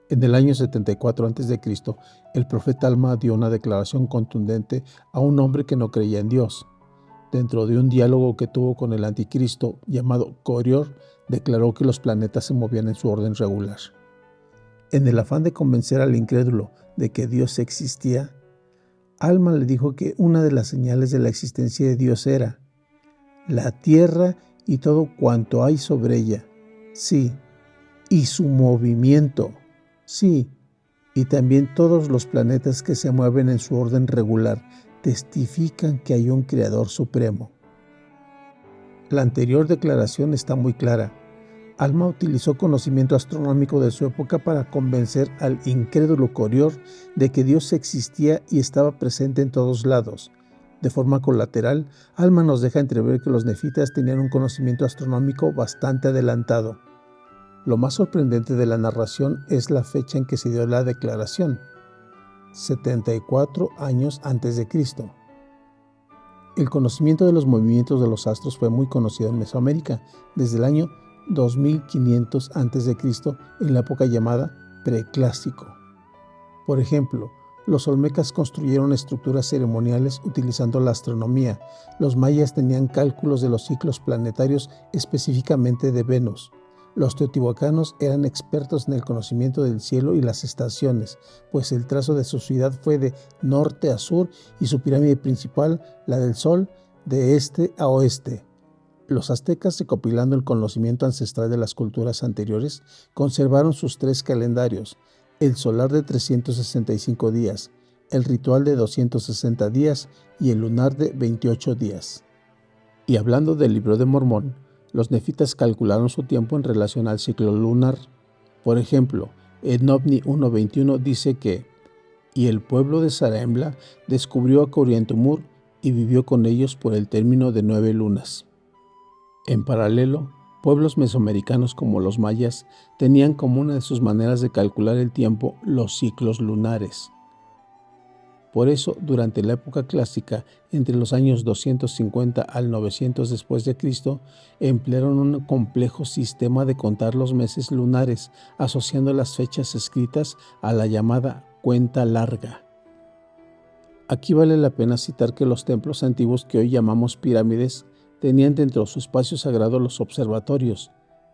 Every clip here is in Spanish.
En el año 74 a.C., el profeta Alma dio una declaración contundente a un hombre que no creía en Dios. Dentro de un diálogo que tuvo con el anticristo llamado Corior, declaró que los planetas se movían en su orden regular. En el afán de convencer al incrédulo de que Dios existía, Alma le dijo que una de las señales de la existencia de Dios era la tierra y todo cuanto hay sobre ella, sí, y su movimiento, sí, y también todos los planetas que se mueven en su orden regular testifican que hay un Creador supremo. La anterior declaración está muy clara. Alma utilizó conocimiento astronómico de su época para convencer al incrédulo Corior de que Dios existía y estaba presente en todos lados. De forma colateral, Alma nos deja entrever que los nefitas tenían un conocimiento astronómico bastante adelantado. Lo más sorprendente de la narración es la fecha en que se dio la declaración, 74 años antes de Cristo. El conocimiento de los movimientos de los astros fue muy conocido en Mesoamérica desde el año 2500 a.C. en la época llamada Preclásico. Por ejemplo, los olmecas construyeron estructuras ceremoniales utilizando la astronomía. Los mayas tenían cálculos de los ciclos planetarios, específicamente de Venus. Los teotihuacanos eran expertos en el conocimiento del cielo y las estaciones, pues el trazo de su ciudad fue de norte a sur y su pirámide principal, la del Sol, de este a oeste. Los aztecas, recopilando el conocimiento ancestral de las culturas anteriores, conservaron sus 3 calendarios, el solar de 365 días, el ritual de 260 días y el lunar de 28 días. Y hablando del Libro de Mormón, los nefitas calcularon su tiempo en relación al ciclo lunar. Por ejemplo, en OVNI 1.21 dice que «Y el pueblo de Zarahemla descubrió a Coriantumr y vivió con ellos por el término de 9 lunas». En paralelo, pueblos mesoamericanos como los mayas tenían como una de sus maneras de calcular el tiempo los ciclos lunares. Por eso, durante la época clásica, entre los años 250 al 900 después de Cristo, emplearon un complejo sistema de contar los meses lunares, asociando las fechas escritas a la llamada cuenta larga. Aquí vale la pena citar que los templos antiguos que hoy llamamos pirámides tenían dentro de su espacio sagrado los observatorios.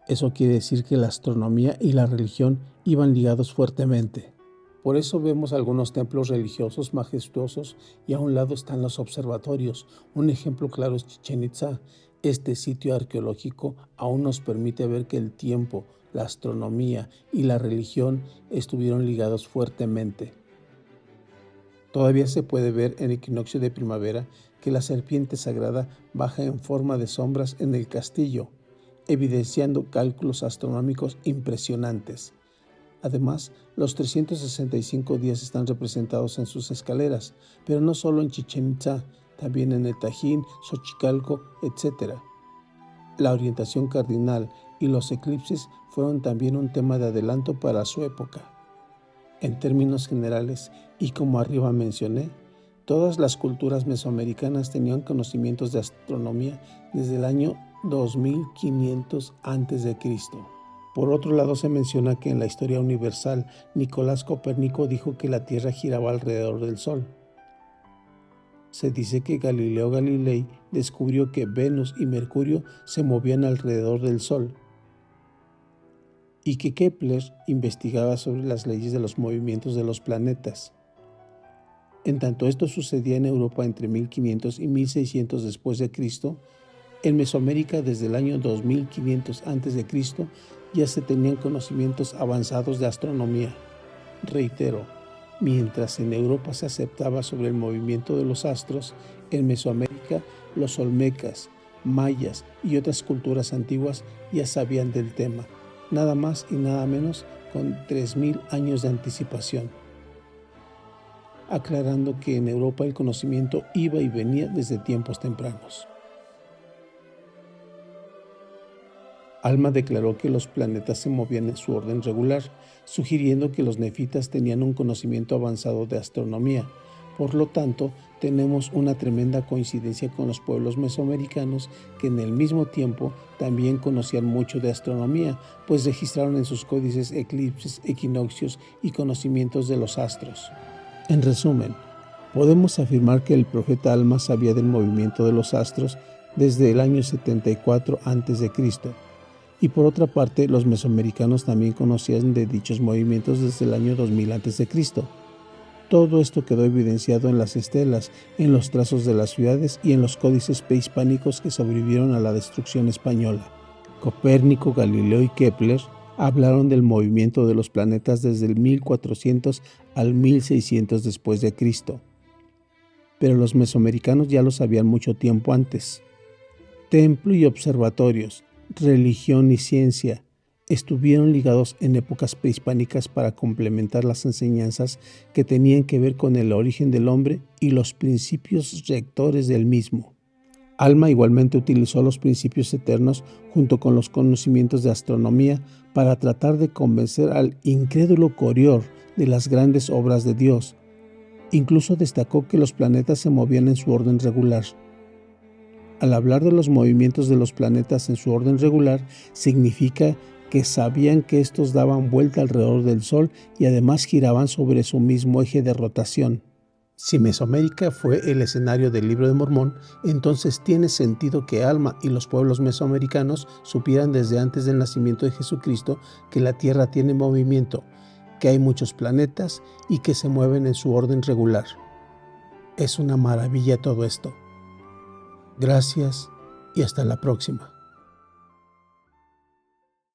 Eso quiere decir que la astronomía y la religión iban ligados fuertemente. Por eso vemos algunos templos religiosos majestuosos y a un lado están los observatorios. Un ejemplo claro es Chichén Itzá. Este sitio arqueológico aún nos permite ver que el tiempo, la astronomía y la religión estuvieron ligados fuertemente. Todavía se puede ver en el equinoccio de primavera que la serpiente sagrada baja en forma de sombras en el castillo, evidenciando cálculos astronómicos impresionantes. Además, los 365 días están representados en sus escaleras, pero no solo en Chichén Itzá, también en el Tajín, Xochicalco, etc. La orientación cardinal y los eclipses fueron también un tema de adelanto para su época. En términos generales, y como arriba mencioné, todas las culturas mesoamericanas tenían conocimientos de astronomía desde el año 2500 a.C. Por otro lado, se menciona que en la historia universal, Nicolás Copérnico dijo que la Tierra giraba alrededor del Sol. Se dice que Galileo Galilei descubrió que Venus y Mercurio se movían alrededor del Sol, y que Kepler investigaba sobre las leyes de los movimientos de los planetas. En tanto esto sucedía en Europa entre 1500 y 1600 después de Cristo, en Mesoamérica desde el año 2500 a.C. ya se tenían conocimientos avanzados de astronomía. Reitero, mientras en Europa se aceptaba sobre el movimiento de los astros, en Mesoamérica los olmecas, mayas y otras culturas antiguas ya sabían del tema, nada más y nada menos con 3000 años de anticipación. Aclarando que en Europa el conocimiento iba y venía desde tiempos tempranos. Alma declaró que los planetas se movían en su orden regular, sugiriendo que los nefitas tenían un conocimiento avanzado de astronomía. Por lo tanto, tenemos una tremenda coincidencia con los pueblos mesoamericanos que en el mismo tiempo también conocían mucho de astronomía, pues registraron en sus códices eclipses, equinoccios y conocimientos de los astros. En resumen, podemos afirmar que el profeta Alma sabía del movimiento de los astros desde el año 74 a.C., y por otra parte, los mesoamericanos también conocían de dichos movimientos desde el año 2000 a.C. Todo esto quedó evidenciado en las estelas, en los trazos de las ciudades y en los códices prehispánicos que sobrevivieron a la destrucción española. Copérnico, Galileo y Kepler hablaron del movimiento de los planetas desde el 1400 al 1600 después de Cristo, pero los mesoamericanos ya lo sabían mucho tiempo antes. Templo y observatorios, religión y ciencia estuvieron ligados en épocas prehispánicas para complementar las enseñanzas que tenían que ver con el origen del hombre y los principios rectores del mismo. Alma igualmente utilizó los principios eternos junto con los conocimientos de astronomía para tratar de convencer al incrédulo Corior de las grandes obras de Dios. Incluso destacó que los planetas se movían en su orden regular. Al hablar de los movimientos de los planetas en su orden regular, significa que sabían que estos daban vuelta alrededor del Sol y además giraban sobre su mismo eje de rotación. Si Mesoamérica fue el escenario del Libro de Mormón, entonces tiene sentido que Alma y los pueblos mesoamericanos supieran desde antes del nacimiento de Jesucristo que la Tierra tiene movimiento, que hay muchos planetas y que se mueven en su orden regular. Es una maravilla todo esto. Gracias y hasta la próxima.